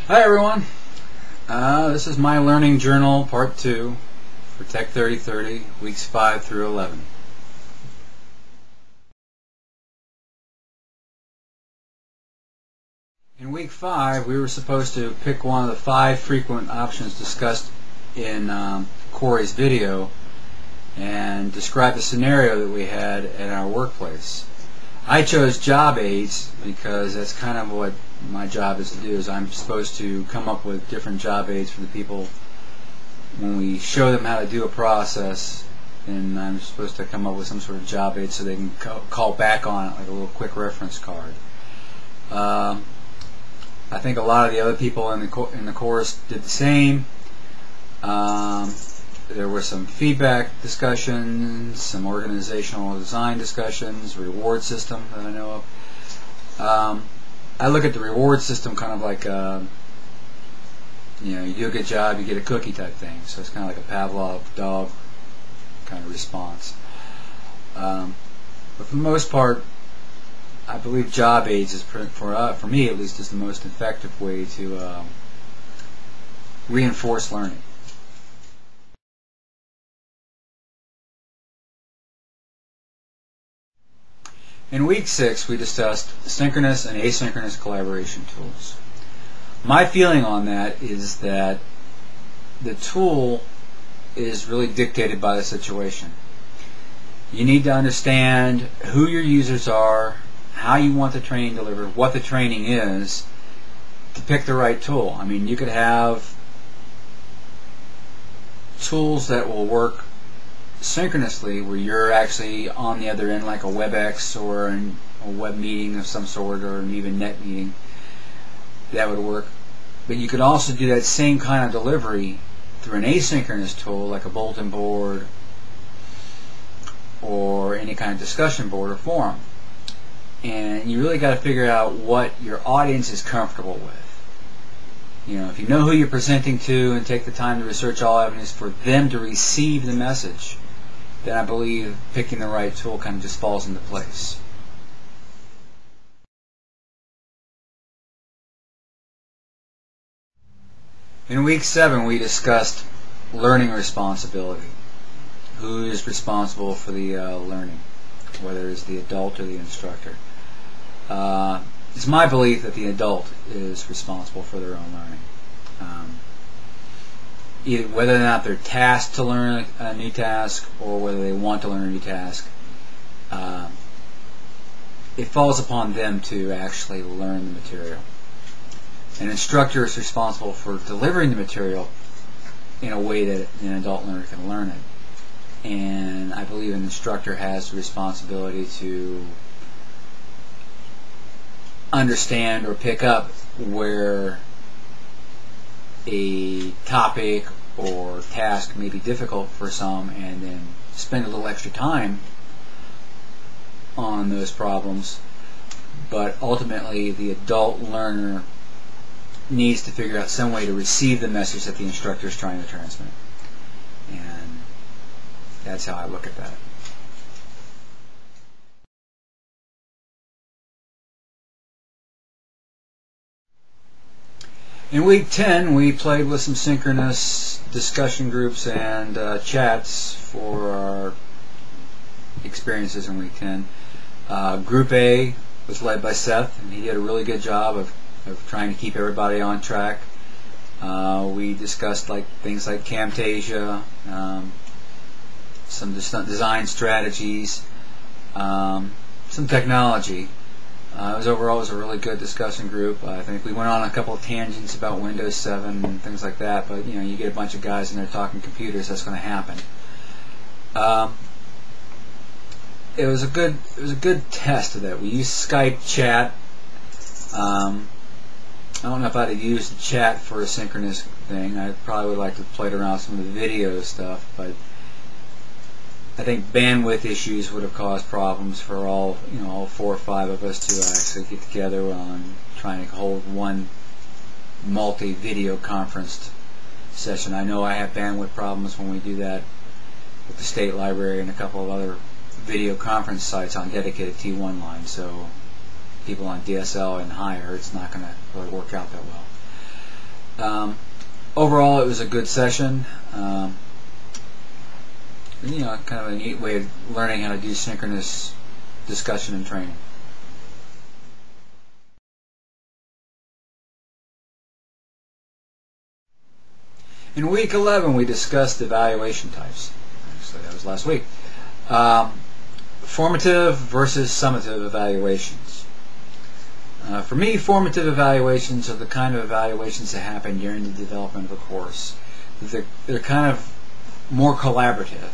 Hi everyone, this is my learning journal part 2 for Tech 3030, weeks 5 through 11. In week 5 we were supposed to pick one of the 5 frequent options discussed in Corey's video and describe the scenario that we had at our workplace. I chose job aids because that's kind of what my job is to do. Is I'm supposed to come up with different job aids for the people when we show them how to do a process, and I'm supposed to come up with some sort of job aid so they can call back on it, like a little quick reference card. I think a lot of the other people in the course did the same. There were some feedback discussions, some organizational design discussions, reward system that I know of. I look at the reward system kind of like, you do a good job, you get a cookie type thing. So it's kind of like a Pavlov dog kind of response. But for the most part, I believe job aids is, for me at least, is the most effective way to reinforce learning. In week 6, we discussed synchronous and asynchronous collaboration tools. My feeling on that is that the tool is really dictated by the situation. You need to understand who your users are, how you want the training delivered, what the training is, to pick the right tool. I mean, you could have tools that will work synchronously where you're actually on the other end, like a WebEx or a web meeting of some sort, or an even net meeting. That would work. But you could also do that same kind of delivery through an asynchronous tool like a bulletin board or any kind of discussion board or forum. And you really got to figure out what your audience is comfortable with. If you know who you're presenting to and take the time to research all avenues for them to receive the message, then I believe picking the right tool kind of just falls into place. In week 7, we discussed learning responsibility. Who is responsible for the learning, whether it's the adult or the instructor. It's my belief that the adult is responsible for their own learning. Either whether or not they're tasked to learn a new task or whether they want to learn a new task, it falls upon them to actually learn the material. An instructor is responsible for delivering the material in a way that an adult learner can learn it. And I believe an instructor has the responsibility to understand or pick up where a topic or task may be difficult for some, and then spend a little extra time on those problems. But ultimately the adult learner needs to figure out some way to receive the message that the instructor is trying to transmit. And that's how I look at that. In week 10, we played with some synchronous discussion groups and chats for our experiences in week 10. Group A was led by Seth, and he did a really good job of trying to keep everybody on track. We discussed things like Camtasia, some design strategies, some technology. Overall, it was a really good discussion group. I think we went on a couple of tangents about Windows 7 and things like that, but you get a bunch of guys in there talking computers, that's going to happen. It was a good test of that. We used Skype chat. I don't know if I'd have used the chat for a synchronous thing. I probably would like to have played around with some of the video stuff, but I think bandwidth issues would have caused problems for all 4 or 5 of us to actually get together on trying to hold one multi-video conferenced session. I know I have bandwidth problems when we do that with the State Library and a couple of other video conference sites on dedicated T1 lines, so people on DSL and higher, it's not going to really work out that well. Overall, it was a good session. You know, kind of a neat way of learning how to do synchronous discussion and training. In week 11, we discussed evaluation types. Actually, that was last week. Formative versus summative evaluations. For me, formative evaluations are the kind of evaluations that happen during the development of a course. They're kind of more collaborative.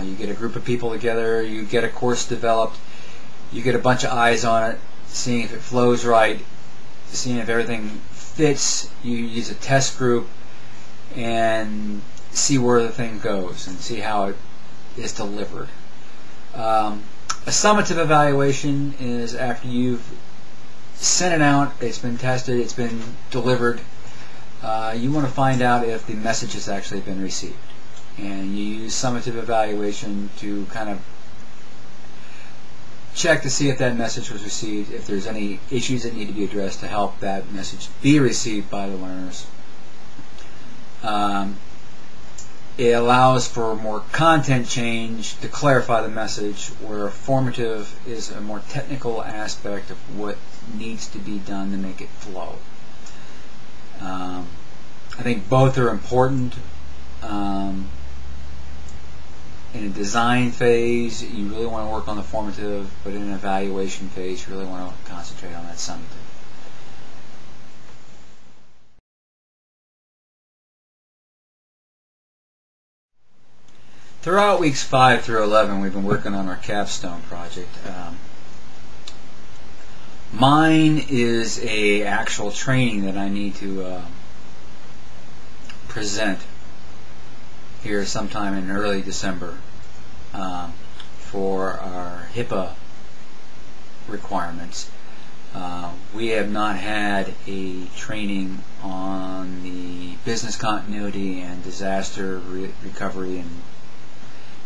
You get a group of people together, you get a course developed, you get a bunch of eyes on it, seeing if it flows right, seeing if everything fits. You use a test group and see where the thing goes and see how it is delivered. A summative evaluation is after you've sent it out, it's been tested, it's been delivered. You want to find out if the message has actually been received. And you use summative evaluation to kind of check to see if that message was received, if there's any issues that need to be addressed to help that message be received by the learners. It allows for more content change to clarify the message, where formative is a more technical aspect of what needs to be done to make it flow. I think both are important. In a design phase, you really want to work on the formative, but in an evaluation phase, you really want to concentrate on that summative. Throughout weeks 5 through 11, we've been working on our Capstone project. Mine is a actual training that I need to present here sometime in early December for our HIPAA requirements. We have not had a training on the business continuity and disaster recovery and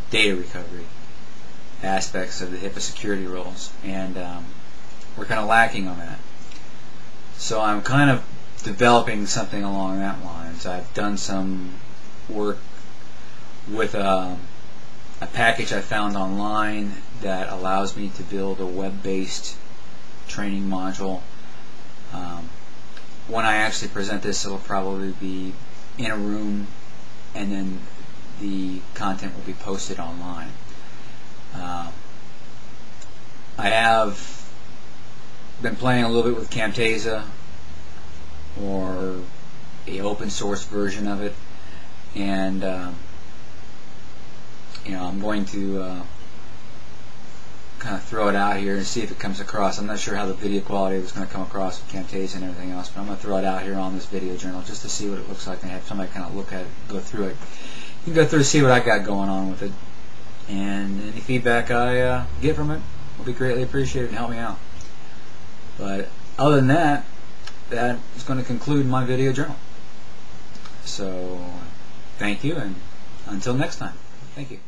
data recovery aspects of the HIPAA security rules, and we're kind of lacking on that. So I'm kind of developing something along that lines. I've done some work with a package I found online that allows me to build a web-based training module. When I actually present this, it'll probably be in a room, and then the content will be posted online. I have been playing a little bit with Camtasia, or a open source version of it, and you know, I'm going to kind of throw it out here and see if it comes across. I'm not sure how the video quality was going to come across with Camtasia and everything else, but I'm going to throw it out here on this video journal just to see what it looks like and have somebody kind of look at it, go through it. You can go through and see what I got going on with it, and any feedback I get from it will be greatly appreciated and help me out. But other than that, that is going to conclude my video journal. So thank you, and until next time, thank you.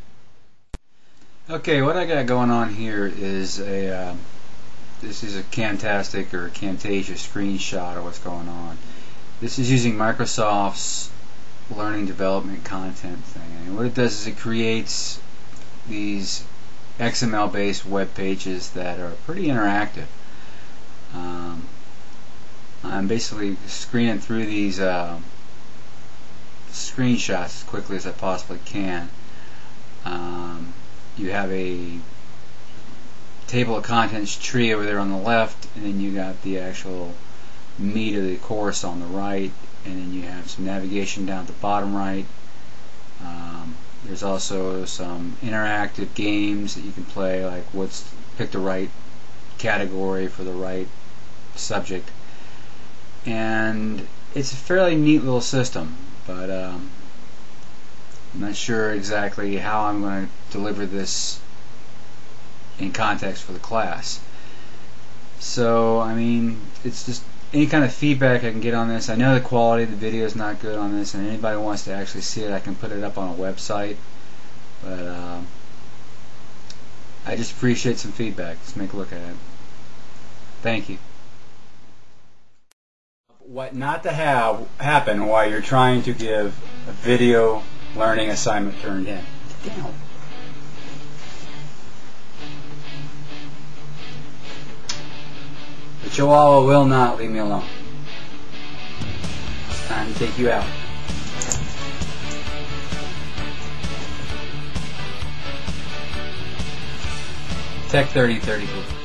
Okay, what I got going on here is this is a Camtastic or Camtasia screenshot of what's going on. This is using Microsoft's learning development content thing, and what it does is it creates these XML based web pages that are pretty interactive. I'm basically screening through these screenshots as quickly as I possibly can. You have a table of contents tree over there on the left, and then you got the actual meat of the course on the right, and then you have some navigation down at the bottom right. There's also some interactive games that you can play, like pick the right category for the right subject, and it's a fairly neat little system, but I'm not sure exactly how I'm going to deliver this in context for the class. So I mean, it's just any kind of feedback I can get on this. I know the quality of the video is not good on this, and anybody who wants to actually see it, I can put it up on a website, but I just appreciate some feedback. Let's make a look at it. Thank you. What not to have happen while you're trying to give a video learning assignment turned in. Damn. The Chihuahua will not leave me alone. It's time to take you out. Tech 3034.